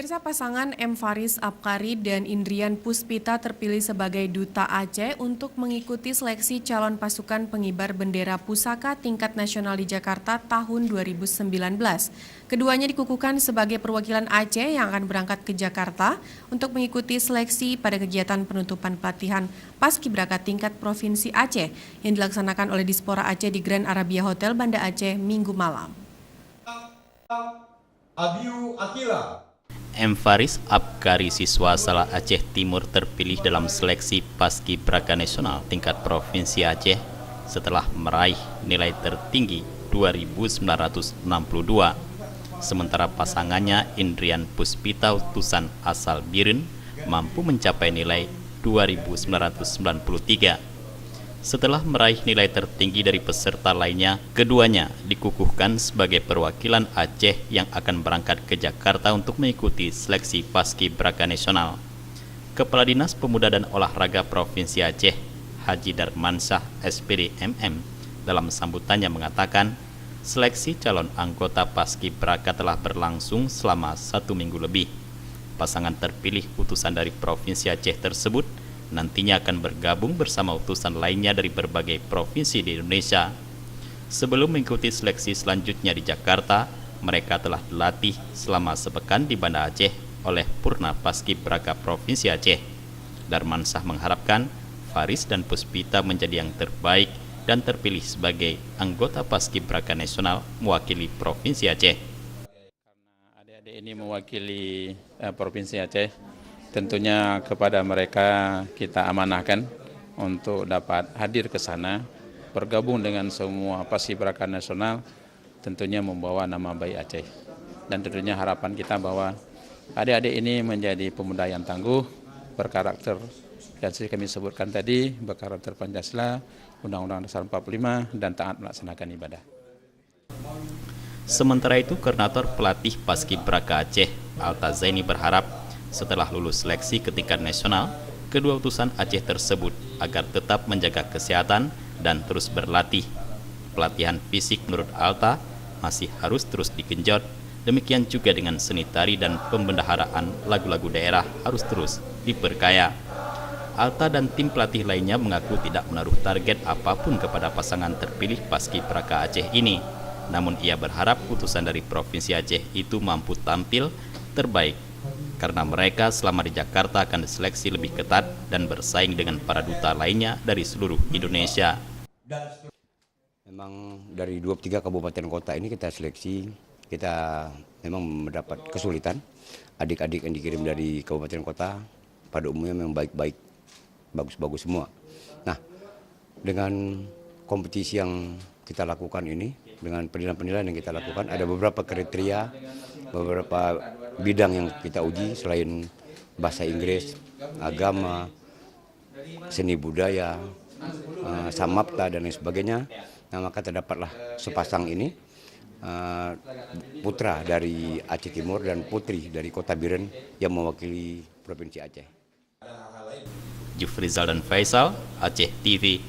Pemirsa, pasangan M. Faris Apkari dan Indrian Puspita terpilih sebagai Duta Aceh untuk mengikuti seleksi calon pasukan pengibar bendera pusaka tingkat nasional di Jakarta tahun 2019. Keduanya dikukuhkan sebagai perwakilan Aceh yang akan berangkat ke Jakarta untuk mengikuti seleksi pada kegiatan penutupan pelatihan Paskibraka tingkat Provinsi Aceh yang dilaksanakan oleh Dispora Aceh di Grand Arabia Hotel Banda Aceh Minggu malam. Abiu Akila. M. Faris Apkari, siswa asal Aceh Timur, terpilih dalam seleksi Paskibraka Nasional tingkat Provinsi Aceh setelah meraih nilai tertinggi 2.962. Sementara pasangannya Indrian Puspita, utusan asal Biren, mampu mencapai nilai 2.993. Setelah meraih nilai tertinggi dari peserta lainnya, keduanya dikukuhkan sebagai perwakilan Aceh yang akan berangkat ke Jakarta untuk mengikuti seleksi Paskibraka Nasional. Kepala Dinas Pemuda dan Olahraga Provinsi Aceh, Haji Darmansyah SPD MM, dalam sambutannya mengatakan, seleksi calon anggota Paskibraka telah berlangsung selama 1 minggu lebih. Pasangan terpilih utusan dari Provinsi Aceh tersebut nantinya akan bergabung bersama utusan lainnya dari berbagai provinsi di Indonesia. Sebelum mengikuti seleksi selanjutnya di Jakarta, mereka telah dilatih selama sepekan di Banda Aceh oleh Purna Paskibraka Provinsi Aceh. Darmansyah mengharapkan Faris dan Puspita menjadi yang terbaik dan terpilih sebagai anggota Paskibraka Nasional mewakili Provinsi Aceh. Karena adik-adik ini mewakili Provinsi Aceh, tentunya kepada mereka kita amanahkan untuk dapat hadir ke sana, bergabung dengan semua Paskibraka Nasional, tentunya membawa nama baik Aceh. Dan tentunya harapan kita bahwa adik-adik ini menjadi pemuda yang tangguh, berkarakter, yang seperti kami sebutkan tadi, berkarakter Pancasila, Undang-Undang Dasar 45, dan taat melaksanakan ibadah. Sementara itu, Koordinator Pelatih Paskibraka Aceh, Alta Zaini, berharap setelah lulus seleksi ke tingkat nasional, kedua utusan Aceh tersebut agar tetap menjaga kesehatan dan terus berlatih. Pelatihan fisik menurut Alta masih harus terus digenjot, demikian juga dengan seni tari dan pembendaharaan lagu-lagu daerah harus terus diperkaya. Alta dan tim pelatih lainnya mengaku tidak menaruh target apapun kepada pasangan terpilih Paskibraka Aceh ini. Namun ia berharap utusan dari Provinsi Aceh itu mampu tampil terbaik, karena mereka selama di Jakarta akan diseleksi lebih ketat dan bersaing dengan para duta lainnya dari seluruh Indonesia. Memang dari 23 kabupaten kota ini kita seleksi, kita memang mendapat kesulitan. Adik-adik yang dikirim dari kabupaten kota pada umumnya memang baik-baik, bagus-bagus semua. Nah, dengan kompetisi yang kita lakukan ini, dengan penilaian-penilaian yang kita lakukan, ada beberapa kriteria, beberapa bidang yang kita uji selain bahasa Inggris, agama, seni budaya, samapta dan lain sebagainya. Nah, maka terdapatlah sepasang ini, putra dari Aceh Timur dan putri dari Kota Biren yang mewakili Provinsi Aceh. Jufrizal dan Faisal, Aceh TV.